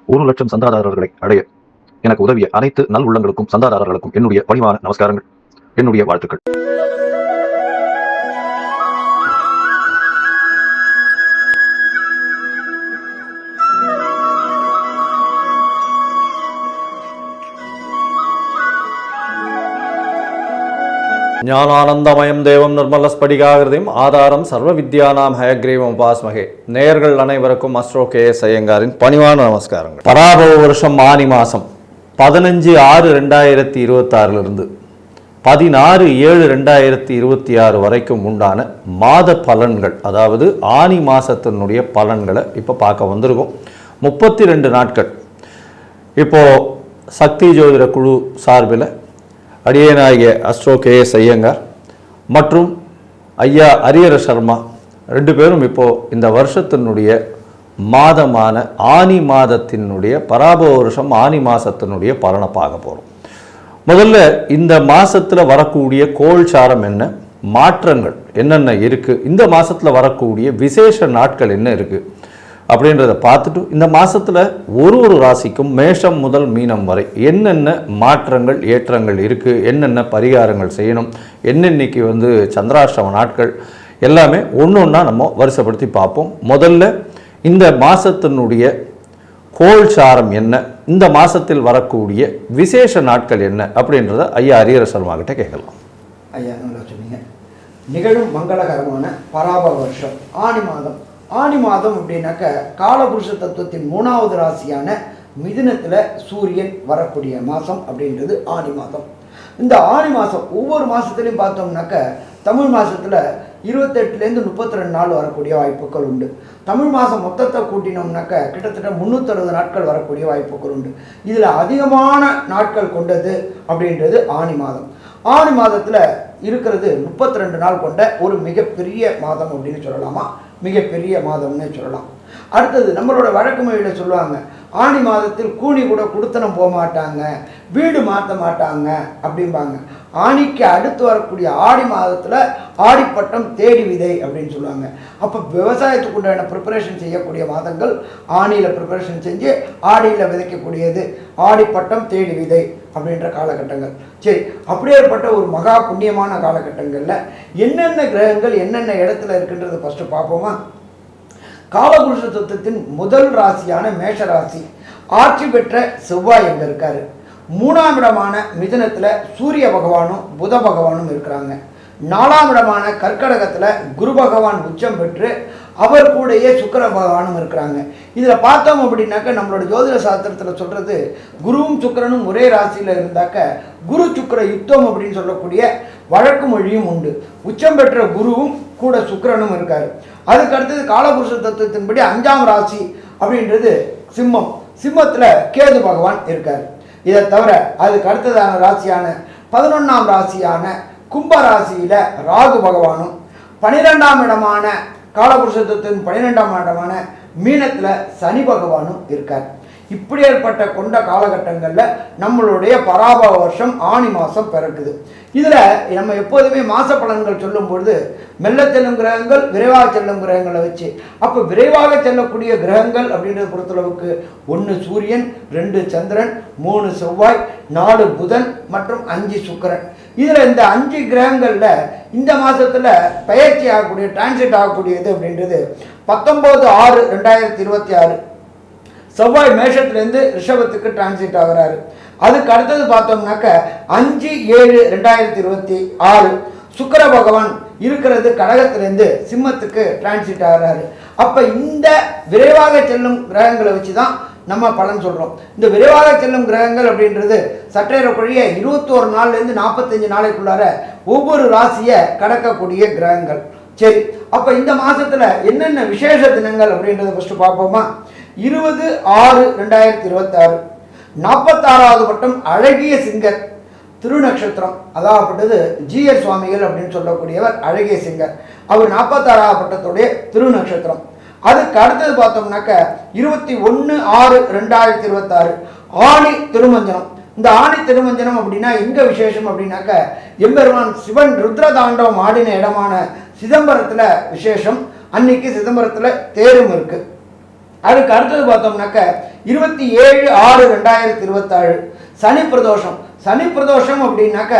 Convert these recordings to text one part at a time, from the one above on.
1,00,000 சந்தாதாரர்களை அடைய எனக்கு உதவிய அனைத்து நல் உள்ளங்களுக்கும் சந்தாதாரர்களுக்கும் என்னுடைய பணிவான நமஸ்காரங்கள், என்னுடைய வாழ்த்துக்கள். ஞானானந்தமயம் தேவம் நிர்மலஸ்படிகாகிருதிம் ஆதாரம் சர்வ வித்யானாம் ஹயக்ரீவம் உபாஸ்மகே. நேயர்கள் அனைவருக்கும் அஸ்ட்ரோ கே.எஸ். ஐயங்காரின் பணிவான நமஸ்காரங்கள். பராபவ வருஷம் ஆனி மாதம் 15/6/2026 16/7/2026 வரைக்கும் உண்டான மாத பலன்கள், அதாவது ஆனி மாதத்தினுடைய பலன்களை இப்போ பார்க்க வந்திருக்கோம். 32 நாட்கள் இப்போது சக்தி ஜோதிட குழு சார்பில் அடியேனாகிய அஸ்ட்ரோ கே.எஸ். ஐயங்கார் மற்றும் ஐயா ஹரிஹர சர்மா 2 பேரும் இப்போது இந்த வருஷத்தினுடைய மாதமான ஆனி மாதத்தினுடைய பராபவ வருஷம் ஆனி மாதத்தினுடைய பலனை பார்க்க போகிறோம். முதல்ல இந்த மாதத்தில் வரக்கூடிய கோள்சாரம் என்ன, மாற்றங்கள் என்னென்ன இருக்குது, இந்த மாதத்தில் வரக்கூடிய விசேஷ நாட்கள் என்ன இருக்குது அப்படின்றத பார்த்துட்டு இந்த மாதத்தில் ஒரு ராசிக்கும் மேஷம் முதல் மீனம் வரை என்னென்ன மாற்றங்கள் ஏற்றங்கள் இருக்குது, என்னென்ன பரிகாரங்கள் செய்யணும், என்னென்னைக்கு சந்திராஷ்டம நாட்கள் எல்லாமே ஒன்று ஒன்றா நம்ம வரிசைப்படுத்தி பார்ப்போம். முதல்ல இந்த மாதத்தினுடைய கோள்சாரம் என்ன, இந்த மாதத்தில் வரக்கூடிய விசேஷ நாட்கள் என்ன அப்படின்றத ஐயா ஹரிஹர சர்மா கிட்ட கேட்கலாம். ஐயா நல்லா சொன்னீங்க. நிகழும் மங்களகரமான பராபவ வருஷம் ஆனி மாதம். ஆனி மாதம் அப்படின்னாக்க காலபுருஷ தத்துவத்தின் 3வது ராசியான மிதுனத்தில் சூரியன் வரக்கூடிய மாதம் அப்படின்றது ஆனி மாதம். இந்த ஆனி மாதம் ஒவ்வொரு மாதத்துலையும் பார்த்தோம்னாக்க தமிழ் மாதத்தில் 28லேருந்து 32 நாள் வரக்கூடிய வாய்ப்புகள் உண்டு. தமிழ் மாதம் மொத்தத்தை கூட்டினோம்னாக்க கிட்டத்தட்ட 360 நாட்கள் வரக்கூடிய வாய்ப்புகள் உண்டு. இதில் அதிகமான நாட்கள் கொண்டது அப்படின்றது ஆனி மாதம். ஆனி மாதத்தில் இருக்கிறது 32 நாள் கொண்ட ஒரு மிகப்பெரிய மாதம் அப்படின்னு சொல்லலாமா, மிகப்பெரிய மாதம்னு சொல்லலாம். அடுத்தது நம்மளோட வழக்கு மொழியில் சொல்லுவாங்க, ஆனி மாதத்தில் கூனி கூட குடுத்தனம் போக மாட்டாங்க, வீடு மாற்ற மாட்டாங்க அப்படிம்பாங்க. ஆனிக்கு அடுத்து வரக்கூடிய ஆடி மாதத்தில் ஆடிப்பட்டம் தேடி விதை அப்படின்னு சொல்லுவாங்க. அப்போ விவசாயத்துக்கு உண்டான ப்ரிப்பரேஷன் செய்யக்கூடிய மாதங்கள் ஆனியில் ப்ரிப்பரேஷன் செஞ்சு ஆடியில் விதைக்கக்கூடியது ஆடிப்பட்டம் தேடி விதை அப்படின்ற காலகட்டங்கள். சரி, அப்படியேற்பட்ட ஒரு மகா புண்ணியமான காலகட்டங்களில் என்னென்ன கிரகங்கள் என்னென்ன இடத்துல இருக்குன்றதை ஃபஸ்ட்டு பார்ப்போமா. காலபுருஷ தத்துவத்தின் முதல் ராசியான மேஷ ராசி ஆட்சி பெற்ற செவ்வாய் எங்கே இருக்காரு. 3ஆம் இடமான மிதுனத்தில் சூரிய பகவானும் புத பகவானும் இருக்கிறாங்க. 4ஆம் இடமான கர்க்கடகத்தில் குரு பகவான் உச்சம் பெற்று அவர் கூடயே சுக்கிர பகவானும் இருக்கிறாங்க. இதில் பார்த்தோம் அப்படின்னாக்க நம்மளோட ஜோதிட சாஸ்திரத்தில் சொல்கிறது, குருவும் சுக்கிரனும் ஒரே ராசியில் இருந்தாக்க குரு சுக்கிர யுத்தம் அப்படின்னு சொல்லக்கூடிய வழக்கு மொழியும் உண்டு. உச்சம் பெற்ற குருவும் கூட சுக்கிரனும் இருக்கார். அதுக்கு அடுத்தது காலபுருஷ தத்துவத்தின்படி 5ஆம் ராசி அப்படின்றது சிம்மம். சிம்மத்தில் கேது பகவான் இருக்கார். இதை தவிர அதுக்கு அடுத்ததான ராசியான 11ஆம் ராசியான கும்ப ராசியில் ராகு பகவானும் 12ஆம் இடமான காலபுருஷத்தின் 12ஆம் இடமான மீனத்தில் சனி பகவானும் இருக்கார். இப்படி ஏற்பட்ட கொண்ட காலகட்டங்களில் நம்மளுடைய பராபவ வருஷம் ஆனி மாதம் பிறக்குது. இதில் நம்ம எப்போதுமே மாத பலன்கள் சொல்லும்பொழுது மெல்ல செல்லும் கிரகங்கள், விரைவாக செல்லும் கிரகங்களை வச்சு, அப்போ விரைவாக செல்லக்கூடிய கிரகங்கள் அப்படின்றத பொறுத்தளவுக்கு 1 சூரியன், 2 சந்திரன், 3 செவ்வாய், 4 புதன் மற்றும் 5 சுக்கிரன். இதில் இந்த 5 கிரகங்களில் இந்த மாதத்தில் பயிற்சி ஆகக்கூடிய டிரான்சிட் ஆகக்கூடியது அப்படின்றது 19/6/2026 செவ்வாய் மேஷத்துலேருந்து ரிஷபத்துக்கு டிரான்சிட் ஆகிறாரு. அதுக்கு அடுத்தது பார்த்தோம்னாக்க 5/7/2026 சுக்கிர பகவான் இருக்கிறது கடகத்திலேருந்து சிம்மத்துக்கு டிரான்சிட் ஆகிறாரு. அப்போ இந்த விரைவாக செல்லும் கிரகங்களை வச்சு தான் நம்ம பலன் சொல்கிறோம். இந்த விரைவாக செல்லும் கிரகங்கள் அப்படின்றது சற்றேறக்குரிய 21 நாள்லேருந்து 45 நாளைக்குள்ளார ஒவ்வொரு ராசியை கடக்கக்கூடிய கிரகங்கள். சரி, அப்போ இந்த மாதத்தில் என்னென்ன விசேஷ தினங்கள் அப்படின்றத ஃபஸ்ட்டு பார்ப்போமா. 20/6/2026 46வது பட்டம் அழகிய சிங்கர் திருநக்ஷத்திரம், அதாகப்பட்டது ஜிஆர் சுவாமிகள் அப்படின்னு சொல்லக்கூடியவர் அழகிய சிங்கர். அவர் 46வது பட்டத்துடைய திருநக்ஷத்திரம். அதுக்கு அடுத்தது பார்த்தோம்னாக்க 21/6/2026 ஆணி திருமஞ்சனம். இந்த ஆணி திருமஞ்சனம் அப்படின்னா எங்கே விசேஷம் அப்படின்னாக்க எம்பெருமான் சிவன் ருத்ரதாண்டவம் ஆடின இடமான சிதம்பரத்தில் விசேஷம். அன்னைக்கு சிதம்பரத்தில் தேரும் இருக்குது. அதுக்கு அடுத்தது பார்த்தோம்னாக்க 27/6/2027 சனி பிரதோஷம். சனி பிரதோஷம் அப்படின்னாக்க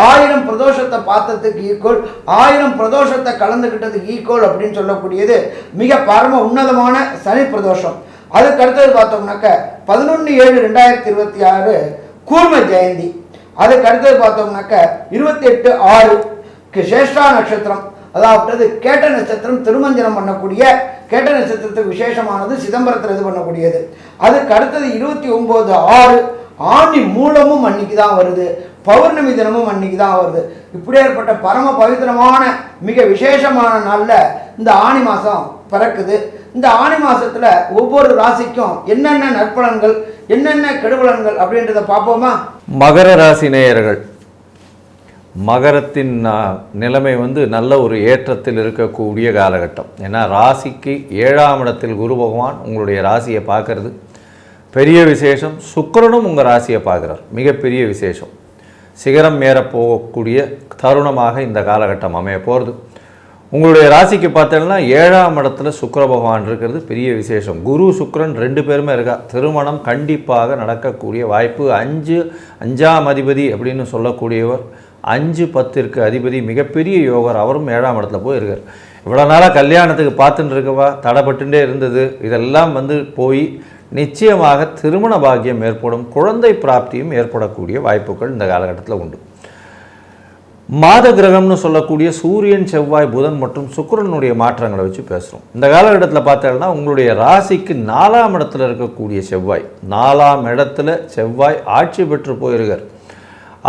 1000 பிரதோஷத்தை பார்த்ததுக்கு ஈக்குவல், 1000 பிரதோஷத்தை கலந்துக்கிட்டதுக்கு ஈக்குவல் அப்படின்னு சொல்லக்கூடியது மிக பரம உன்னதமான சனி பிரதோஷம். அதுக்கு அடுத்தது பார்த்தோம்னாக்க 11/7/2026 கூர்ம ஜெயந்தி. அதுக்கு அடுத்தது பார்த்தோம்னாக்க 28/6 சேஷ்டா நட்சத்திரம், அதாவது கேட்ட நட்சத்திரம் திருமஞ்சனம் பண்ணக்கூடிய கேட்ட நட்சத்திரத்துக்கு விசேஷமானது சிதம்பரத்தில் இது பண்ணக்கூடியது. அதுக்கு அடுத்தது 29/6 ஆணி மூலமும் அன்னைக்கு தான் வருது, பௌர்ணமி தினமும் அன்னைக்கு தான் வருது. இப்படி ஏற்பட்ட பரம பவித்திரமான மிக விசேஷமான நாளில் இந்த ஆணி மாதம் பிறக்குது. இந்த ஆணி மாதத்தில் ஒவ்வொரு ராசிக்கும் என்னென்ன நற்பலன்கள் என்னென்ன கெடுபலன்கள் அப்படின்றத பார்ப்போமா? மகர ராசி நேயர்கள், மகரத்தின் நிலைமை நல்ல ஒரு ஏற்றத்தில் இருக்கக்கூடிய காலகட்டம். ஏன்னா ராசிக்கு 7ஆம் இடத்தில் குரு பகவான் உங்களுடைய ராசியை பார்க்கறது பெரிய விசேஷம். சுக்கிரனும் உங்கள் ராசியை பார்க்குறார், மிகப்பெரிய விசேஷம். சிகரம் ஏற போகக்கூடிய தருணமாக இந்த காலகட்டம் அமைய போகிறது. உங்களுடைய ராசிக்கு பார்த்தீங்கன்னா 7ஆம் இடத்துல சுக்கிர பகவான் இருக்கிறது பெரிய விசேஷம். குரு சுக்கிரன் 2 பேருமே இருக்கா. திருமணம் கண்டிப்பாக நடக்கக்கூடிய வாய்ப்பு. 5ஆம் அதிபதி அப்படின்னு சொல்லக்கூடியவர் 5-10 அதிபதி, மிகப்பெரிய யோகர், அவரும் 7ஆம் இடத்துல போய் இருக்கார். இவ்வளோ நாளாக கல்யாணத்துக்கு பார்த்துட்டு இருக்கவா தடைப்பட்டுட்டே இருந்தது, இதெல்லாம் போய் நிச்சயமாக திருமண பாக்கியம் ஏற்படும், குழந்தை பிராப்தியும் ஏற்படக்கூடிய வாய்ப்புகள் இந்த காலகட்டத்தில் உண்டு. மாத கிரகம்னு சொல்லக்கூடிய சூரியன், செவ்வாய், புதன் மற்றும் சுக்கிரனுடைய மாற்றங்களை வச்சு பேசுகிறோம். இந்த காலகட்டத்தில் பார்த்தீங்கன்னா உங்களுடைய ராசிக்கு 4ஆம் இடத்துல இருக்கக்கூடிய செவ்வாய், 4ஆம் இடத்துல செவ்வாய் ஆட்சி பெற்று போயிருக்கார்.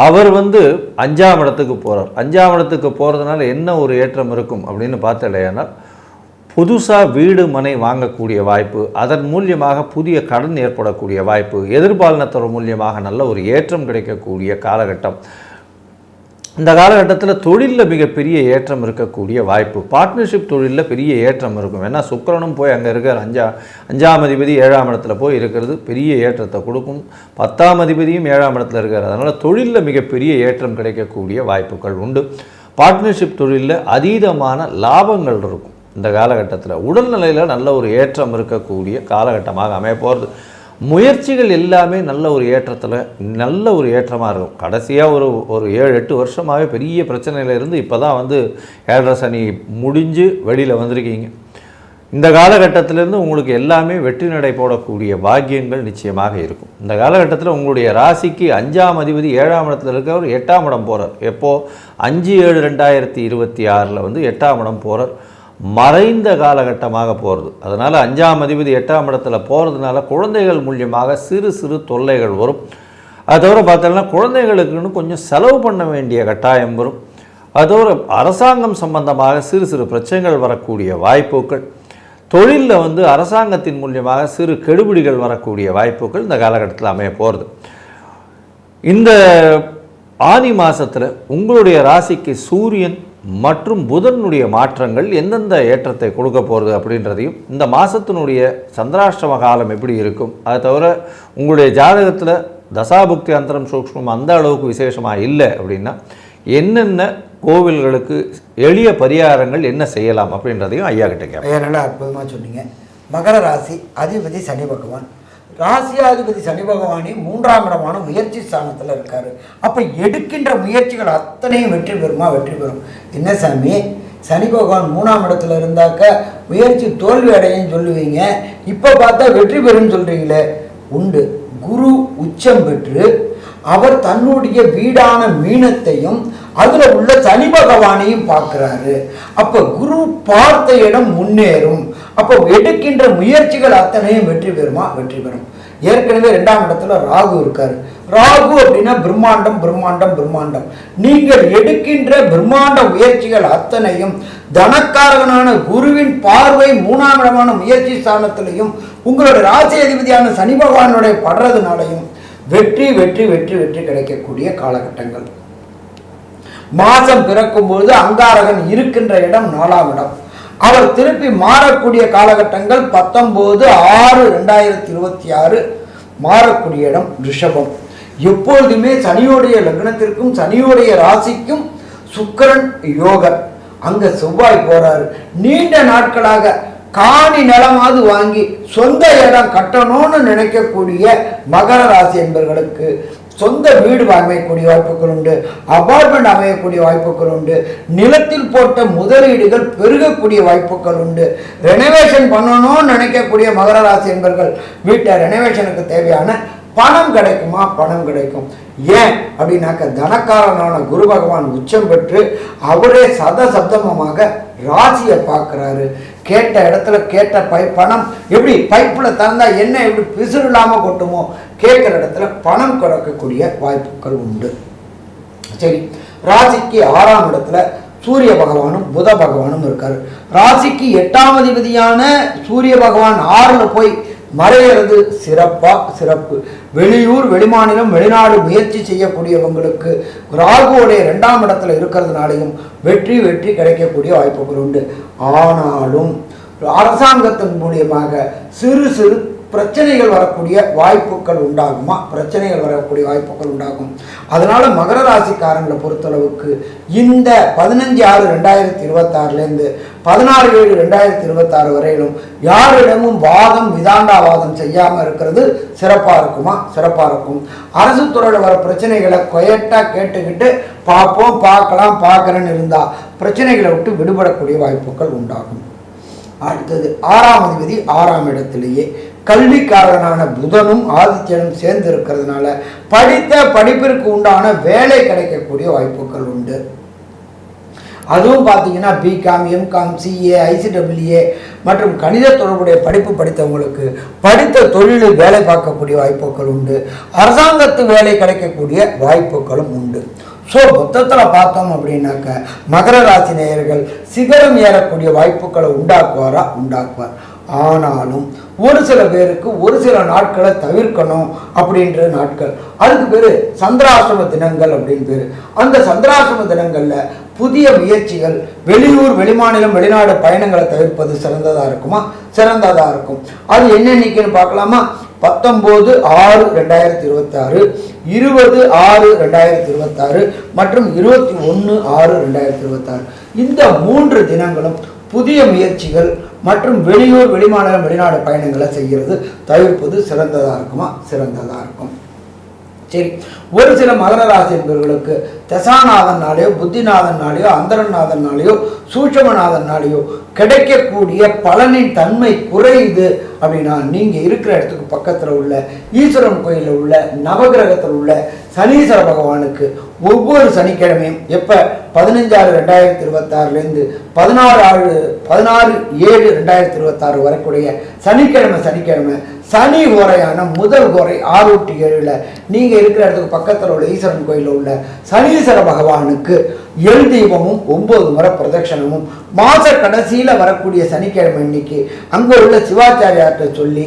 அவர் 5ஆம் இடத்துக்கு போகிறார். 5ஆம் இடத்துக்கு போகிறதுனால என்ன ஒரு ஏற்றம் இருக்கும் அப்படின்னு பார்த்தலையானா, புதுசாக வீடு மனை வாங்கக்கூடிய வாய்ப்பு, அதன் மூலியமாக புதிய கடன் ஏற்படக்கூடிய வாய்ப்பு, எதிர்பாலினத்தோர் மூலியமாக நல்ல ஒரு ஏற்றம் கிடைக்கக்கூடிய காலகட்டம். இந்த காலகட்டத்தில் தொழிலில் மிகப்பெரிய ஏற்றம் இருக்கக்கூடிய வாய்ப்பு, பார்ட்னர்ஷிப் தொழிலில் பெரிய ஏற்றம் இருக்கும். ஏன்னா சுக்கிரனும் போய் அங்கே இருக்கார். 5ஆம் அதிபதி 7ஆம் இடத்துல போய் இருக்கிறது பெரிய ஏற்றத்தை கொடுக்கும். 10ஆம் அதிபதியும் 7ஆம் இடத்துல இருக்கார். அதனால் தொழிலில் மிகப்பெரிய ஏற்றம் கிடைக்கக்கூடிய வாய்ப்புகள் உண்டு. பார்ட்னர்ஷிப் தொழிலில் அதீதமான லாபங்கள் இருக்கும். இந்த காலகட்டத்தில் உடல்நிலையில் நல்ல ஒரு ஏற்றம் இருக்கக்கூடிய காலகட்டமாக அமைய போகிறது. முயற்சிகள் எல்லாமே நல்ல ஒரு ஏற்றத்தில் நல்ல ஒரு ஏற்றமாக இருக்கும். கடைசியாக ஒரு 7-8 வருஷமாகவே பெரிய பிரச்சனையிலேருந்து இப்போ தான் 7.5 சனி முடிஞ்சு வெளியில் வந்திருக்கீங்க. இந்த காலகட்டத்திலேருந்து உங்களுக்கு எல்லாமே வெற்றி நடை போடக்கூடிய பாக்கியங்கள் நிச்சயமாக இருக்கும். இந்த காலகட்டத்தில் உங்களுடைய ராசிக்கு 5ஆம் அதிபதி 7ஆம் இடத்துல இருக்கவர் 8ஆம் இடம் போகிறார். எப்போது 5/7/2026 8ஆம் இடம் போகிறார். மறைந்த காலகட்டமாக போகிறது. அதனால் 5ஆம் அதிபதி 8ஆம் இடத்துல போகிறதுனால குழந்தைகள் மூலியமாக சிறு சிறு தொல்லைகள் வரும். அது தவிர பார்த்தோம்னா குழந்தைகளுக்குன்னு கொஞ்சம் செலவு பண்ண வேண்டிய கட்டாயம் வரும். அது தவிர அரசாங்கம் சம்பந்தமாக சிறு சிறு பிரச்சனைகள் வரக்கூடிய வாய்ப்புகள், தொழிலில் அரசாங்கத்தின் மூலியமாக சிறு கெடுபிடிகள் வரக்கூடிய வாய்ப்புகள் இந்த காலகட்டத்தில் அமைய போகிறது. இந்த ஆனி மாதத்தில் உங்களுடைய ராசிக்கு சூரியன் மற்றும் புதனுடைய மாற்றங்கள் எந்தெந்த ஏற்றத்தை கொடுக்க போகிறது அப்படின்றதையும், இந்த மாதத்தினுடைய சந்திராஷ்டம காலம் எப்படி இருக்கும், அதை தவிர உங்களுடைய ஜாதகத்தில் தசாபுக்தி அந்தரம் சூக்ஷ்மம் அந்த அளவுக்கு விசேஷமாக இல்லை அப்படின்னா என்னென்ன கோவில்களுக்கு எளிய பரிகாரங்கள் என்ன செய்யலாம் அப்படின்றதையும் ஐயா கிட்ட கேட்பேன். நல்லா அற்புதமாக சொன்னீங்க. மகர ராசி அதிபதி சனி பகவான், ராசியாதிபதி சனி பகவானே 3ஆம் இடமான முயற்சி ஸ்தானத்தில் இருக்காரு. அப்போ எடுக்கின்ற முயற்சிகள் அத்தனையும் வெற்றி பெறுமா? வெற்றி பெறும். என்ன சாமி, சனி பகவான் 3ஆம் இடத்துல இருந்தாக்க முயற்சி தோல்வி அடையும் சொல்லுவீங்க, இப்போ பார்த்தா வெற்றி பெறும்னு சொல்றீங்களே? உண்டு. குரு உச்சம் பெற்று அவர் தன்னுடைய வீடான மீனத்தையும் அதுல உள்ள சனி பகவானையும் பார்க்கிறாரு. அப்ப குரு பார்த்த இடம் முன்னேறும். அப்போ எடுக்கின்ற முயற்சிகள் அத்தனையும் வெற்றி பெறுமா? வெற்றி பெறும். ஏற்கனவே 2ஆம் இடத்துல ராகு இருக்காரு. ராகு அப்படின்னா பிரம்மாண்டம் பிரம்மாண்டம் பிரம்மாண்டம். நீங்கள் எடுக்கின்ற பிரம்மாண்ட முயற்சிகள் அத்தனையும் தனக்காரகனான குருவின் பார்வை 3ஆம் இடமான முயற்சி ஸ்தானத்திலையும் உங்களுடைய ராசி அதிபதியான சனி பகவானுடைய படுறதுனாலையும் வெற்றி வெற்றி வெற்றி வெற்றி கிடைக்கக்கூடிய காலகட்டங்கள். மாசம் பிறக்கும் பொழுது அங்காரகன் இருக்கின்ற இடம் 4ஆம் இடம். அவர் திருப்பி மாறக்கூடிய காலகட்டங்கள் 19/6/2026 மாறக்கூடிய இடம் ரிஷபம். எப்பொழுதுமே சனியோடைய லக்னத்திற்கும் சனியோடைய ராசிக்கும் சுக்கிரன் யோகர். அங்க செவ்வாய் போறாரு. நீண்ட நாட்களாக காணி நிலமாவது வாங்கி சொந்த இடம் கட்டணும்னு நினைக்கக்கூடிய மகர ராசி என்பவர்களுக்கு சொந்த வீடு அமையக்கூடிய வாய்ப்புகள் உண்டு, அபார்ட்மெண்ட் அமையக்கூடிய வாய்ப்புகள் உண்டு, நிலத்தில் போட்ட முதலீடுகள் பெருகக்கூடிய வாய்ப்புகள் உண்டு. ரெனோவேஷன் பண்ணணும்னு நினைக்கக்கூடிய மகர ராசி என்பவர்கள் வீட்டை ரெனோவேஷனுக்கு தேவையான பணம் கிடைக்குமா? பணம் கிடைக்கும். ஏன் அப்படின்னாக்க தனக்காரனான குரு பகவான் உச்சம் பெற்று அவரே சப்தமமாக ராசியை பார்க்குறாரு. கேட்ட இடத்துல கேட்ட பணம் எப்படி பைப்பில் திறந்தா என்ன எப்படி பிசுறு இல்லாமல் கொட்டுமோ, கேட்குற இடத்துல பணம் கிடைக்கக்கூடிய வாய்ப்புகள் உண்டு. சரி, ராசிக்கு 6ஆம் இடத்துல சூரிய பகவானும் புத பகவானும் இருக்காரு. ராசிக்கு 8ஆம் அதிபதியான சூரிய பகவான் 6ல் போய் மறைகிறது சிறப்பு. வெளியூர் வெளிமாநிலம் வெளிநாடு முயற்சி செய்யக்கூடியவங்களுக்கு ராகுவோடைய 2ஆம் இடத்துல இருக்கிறதுனாலையும் வெற்றி கிடைக்கக்கூடிய வாய்ப்புகள் உண்டு. ஆனாலும் அரசாங்கத்தின் மூலியமாக சிறு பிரச்சனைகள் வரக்கூடிய வாய்ப்புகள் உண்டாகுமா? பிரச்சனைகள் வரக்கூடிய வாய்ப்புகள் உண்டாகும். அதனால மகர ராசிக்காரங்களை பொறுத்தளவுக்கு இந்த 15/6/2026 16/7/2026 வரையிலும் யாரிடமும் வாதம் விதாண்டாவாதம் செய்யாமல் இருக்கிறது சிறப்பாக இருக்குமா? சிறப்பாக இருக்கும். அரசு துறையில் வர பிரச்சனைகளை கொயட்டாக கேட்டுக்கிட்டு பார்க்குறேன்னு இருந்தால் பிரச்சனைகளை விட்டு விடுபடக்கூடிய வாய்ப்புகள் உண்டாகும். அடுத்தது 6ஆம் அதிபதி 6ஆம் இடத்திலேயே கல்விக்காரனான புதனும் ஆதித்யனும் சேர்ந்து இருக்கிறதுனால படித்த படிப்பிற்கு உண்டான வேலை கிடைக்கக்கூடிய வாய்ப்புகள் உண்டு. அதுவும் பார்த்தீங்கன்னா பிகாம், எம்காம், சிஏ, ஐசிடபிள்யூஏ மற்றும் கணித தொடர்புடைய படிப்பு படித்தவங்களுக்கு படித்த தொழிலில் வேலை பார்க்கக்கூடிய வாய்ப்புகள் உண்டு. அரசாங்கத்து வேலை கிடைக்கக்கூடிய வாய்ப்புகளும் உண்டு. ஸோ மொத்தத்தில் பார்த்தோம் அப்படின்னாக்க மகர ராசி நேயர்கள் சிகரம் ஏறக்கூடிய வாய்ப்புகளை உண்டாக்குவார். ஆனாலும் ஒரு சில பேருக்கு ஒரு சில நாட்களை தவிர்க்கணும் அப்படின்ற நாட்கள், அதுக்கு பேர் சந்திராசிரம தினங்கள் அப்படின்னு பேர். அந்த சந்திராசிரம தினங்களில் புதிய முயற்சிகள், வெளியூர் வெளிமாநிலம் வெளிநாடு பயணங்களை தவிர்ப்பது சிறந்ததாக இருக்குமா? சிறந்ததாக இருக்கும். அது என்னென்னைக்குன்னு பார்க்கலாமா? 19/6/2026, 20/6/2026 மற்றும் 21/6/2026 இந்த 3 தினங்களும் புதிய முயற்சிகள் மற்றும் வெளியூர் வெளிமாநிலம் வெளிநாடு பயணங்களை செய்கிறது தவிர்ப்பது சிறந்ததாக இருக்குமா? சிறந்ததாக இருக்கும். சரி, ஒரு சில மகர ராசி என்பவர்களுக்கு தசாநாதனாலேயோ புத்திநாதனாலேயோ அந்தரநாதனாலேயோ சூட்சமநாதனாலேயோ கிடைக்கக்கூடிய பலனின் தன்மை குறையுது அப்படின்னா நீங்கள் இருக்கிற இடத்துக்கு பக்கத்தில் உள்ள ஈஸ்வரன் கோயிலில் உள்ள நவகிரகத்தில் உள்ள சனீஸ்வர பகவானுக்கு ஒவ்வொரு சனிக்கிழமையும் எப்போ 15/6/2026 16/7/2026 வரக்கூடிய சனிக்கிழமை சனி கோரையான முதல் கோரை 6 to 7 நீங்கள் இருக்கிற இடத்துக்கு பக்கத்தில் உள்ள ஈஸ்வரன் கோயிலில் உள்ள சனீஸ்வர பகவானுக்கு எல் தீபமும் 9 முறை பிரதட்சணமும் மாத கடைசியில் வரக்கூடிய சனிக்கிழமை இன்னைக்கு அங்கே உள்ள சிவாச்சாரியார்கிட்ட சொல்லி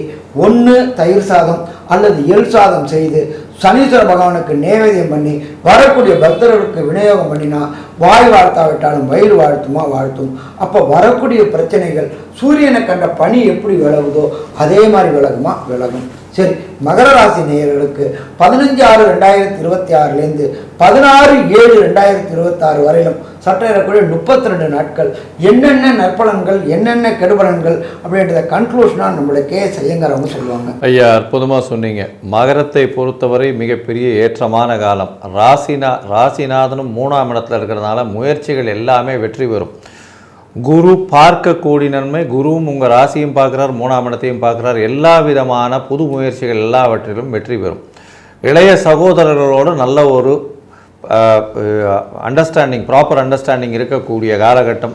1 தயிர் சாதம் அல்லது எல் சாதம் செய்து சனீஸ்வர பகவானுக்கு நேவேதியம் பண்ணி வரக்கூடிய பக்தர்களுக்கு விநியோகம் பண்ணினா வாய் வாழ்த்தாவிட்டாலும் வயிறு வாழ்த்தும். அப்போ வரக்கூடிய பிரச்சனைகள் சூரியனை கண்ட பனி எப்படி விலகுதோ அதே மாதிரி விலகும். சரி, மகர ராசி நேயர்களுக்கு 15/6/2026 16/7/2026 வரையிலும் சற்றேறக்கூடிய 32 நாட்கள் என்னென்ன நற்பலன்கள் என்னென்ன கெடுபலன்கள் அப்படின்றத கன்க்ளூஷனாக நம்மளுடைய ஐயங்கார் அவங்க சொல்லுவாங்க. ஐயா, அற்புதமாக சொன்னீங்க. மகரத்தை பொறுத்தவரை மிகப்பெரிய ஏற்றமான காலம். ராசிநாதனும் 3ஆம் இடத்துல இருக்கிறதுனால முயற்சிகள் எல்லாமே வெற்றி பெறும். குரு பார்க்கக்கூடிய நன்மை. குருவும் உங்கள் ராசியும் பார்க்குறார், 3ஆம் இடத்தையும் பார்க்குறார். எல்லா விதமான புது முயற்சிகள் எல்லாவற்றிலும் வெற்றி பெறும். இளைய சகோதரர்களோடு நல்ல ஒரு ப்ராப்பர் அண்டர்ஸ்டாண்டிங் இருக்கக்கூடிய காலகட்டம்.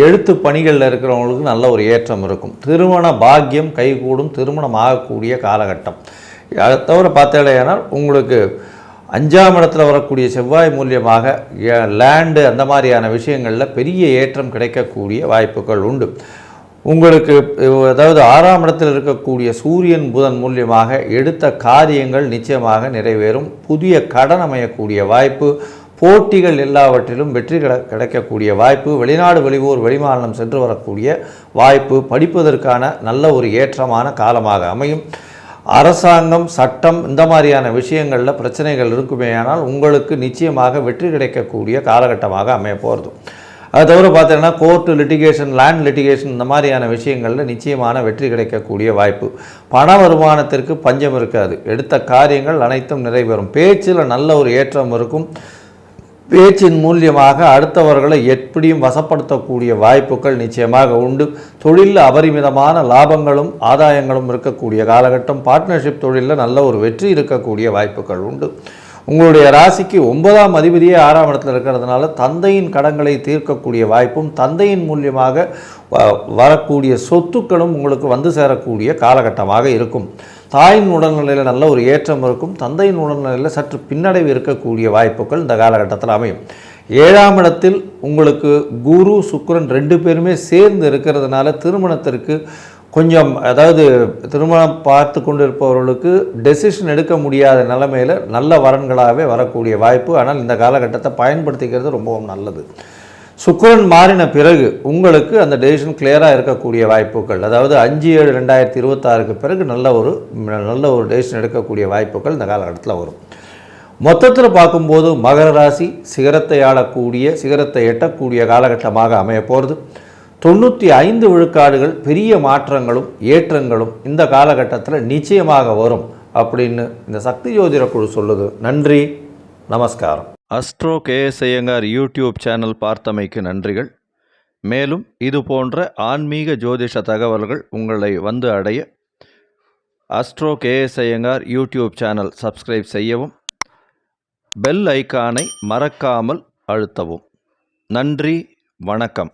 எழுத்து பணிகளில் இருக்கிறவங்களுக்கு நல்ல ஒரு ஏற்றம் இருக்கும். திருமண பாக்கியம் கைகூடும், திருமணம் ஆகக்கூடிய காலகட்டம். அதை தவிர பார்த்தேனால் உங்களுக்கு 5ஆம் இடத்துல வரக்கூடிய செவ்வாய் மூலியமாக லேண்டு அந்த மாதிரியான விஷயங்களில் பெரிய ஏற்றம் கிடைக்கக்கூடிய வாய்ப்புகள் உண்டு. உங்களுக்கு அதாவது 6ஆம் இடத்தில் இருக்கக்கூடிய சூரியன் புதன் மூலியமாக எடுத்த காரியங்கள் நிச்சயமாக நிறைவேறும். புதிய கடன் அமையக்கூடிய வாய்ப்பு, போட்டிகள் எல்லாவற்றிலும் வெற்றி கிடைக்கக்கூடிய வாய்ப்பு, வெளிநாடு வெளியூர் வெளிமாநிலம் சென்று வரக்கூடிய வாய்ப்பு, படிப்பதற்கான நல்ல ஒரு ஏற்றமான காலமாக அமையும். அரசாங்கம் சட்டம் இந்த மாதிரியான விஷயங்களில் பிரச்சனைகள் இருக்குமேயானால் உங்களுக்கு நிச்சயமாக வெற்றி கிடைக்கக்கூடிய காலகட்டமாக அமைய போகிறது. அது தவிர பார்த்தீங்கன்னா கோர்ட்டு லிட்டிகேஷன், லேண்ட் லிட்டிகேஷன் இந்த மாதிரியான விஷயங்களில் நிச்சயமான வெற்றி கிடைக்கக்கூடிய வாய்ப்பு. பண வருமானத்திற்கு பஞ்சம் இருக்காது. எடுத்த காரியங்கள் அனைத்தும் நிறைவேறும். பேச்சில் நல்ல ஒரு ஏற்றம் இருக்கும். பேச்சின் மூலியமாக அடுத்தவர்களை எப்படியும் வசப்படுத்தக்கூடிய வாய்ப்புகள் நிச்சயமாக உண்டு. தொழிலில் அபரிமிதமான லாபங்களும் ஆதாயங்களும் இருக்கக்கூடிய காலகட்டம். பார்ட்னர்ஷிப் தொழிலில் நல்ல ஒரு வெற்றி இருக்கக்கூடிய வாய்ப்புகள் உண்டு. உங்களுடைய ராசிக்கு 9ஆம் அதிபதியே 6ஆம் இடத்துல இருக்கிறதுனால தந்தையின் கடன்களை தீர்க்கக்கூடிய வாய்ப்பும், தந்தையின் மூலியமாக வரக்கூடிய சொத்துக்களும் உங்களுக்கு வந்து சேரக்கூடிய காலகட்டமாக இருக்கும். தாயின் உடல்நிலையில் நல்ல ஒரு ஏற்றம் இருக்கும். தந்தையின் உடல்நிலையில் சற்று பின்னடைவு இருக்கக்கூடிய வாய்ப்புகள் இந்த காலகட்டத்தில் அமையும். 7ஆம் இடத்தில் உங்களுக்கு குரு சுக்கிரன் 2 பேருமே சேர்ந்து இருக்கிறதுனால திருமணத்திற்கு கொஞ்சம், அதாவது திருமணம் பார்த்து கொண்டு இருப்பவர்களுக்கு டெசிஷன் எடுக்க முடியாத நிலைமையில் நல்ல வரன்களாகவே வரக்கூடிய வாய்ப்பு. ஆனால் இந்த காலகட்டத்தை பயன்படுத்திக்கிறது ரொம்பவும் நல்லது. சுக்கிரன் மாறின பிறகு உங்களுக்கு அந்த டெசிஷன் கிளியராக இருக்கக்கூடிய வாய்ப்புகள், அதாவது 5/7/2026க்கு பிறகு நல்ல ஒரு டெசிஷன் எடுக்கக்கூடிய வாய்ப்புகள் இந்த காலகட்டத்தில் வரும். மொத்தத்தில் பார்க்கும்போது மகர ராசி சிகரத்தை ஆளக்கூடிய, சிகரத்தை எட்டக்கூடிய காலகட்டமாக அமைய போகிறது. 95 விழுக்காடுகள் பெரிய மாற்றங்களும் ஏற்றங்களும் இந்த காலகட்டத்தில் நிச்சயமாக வரும் அப்படின்னு இந்த சக்தி ஜோதிட குழு சொல்லுது. நன்றி, நமஸ்காரம். Astro KS Iyengar YouTube channel பார்த்தமைக்கு நன்றிகள். மேலும் இது போன்ற ஆன்மீக ஜோதிஷ தகவல்கள் உங்களை வந்து அடைய astro KS Iyengar YouTube channel subscribe செய்யவும், பெல் ஐக்கானை மறக்காமல் அழுத்தவும். நன்றி, வணக்கம்.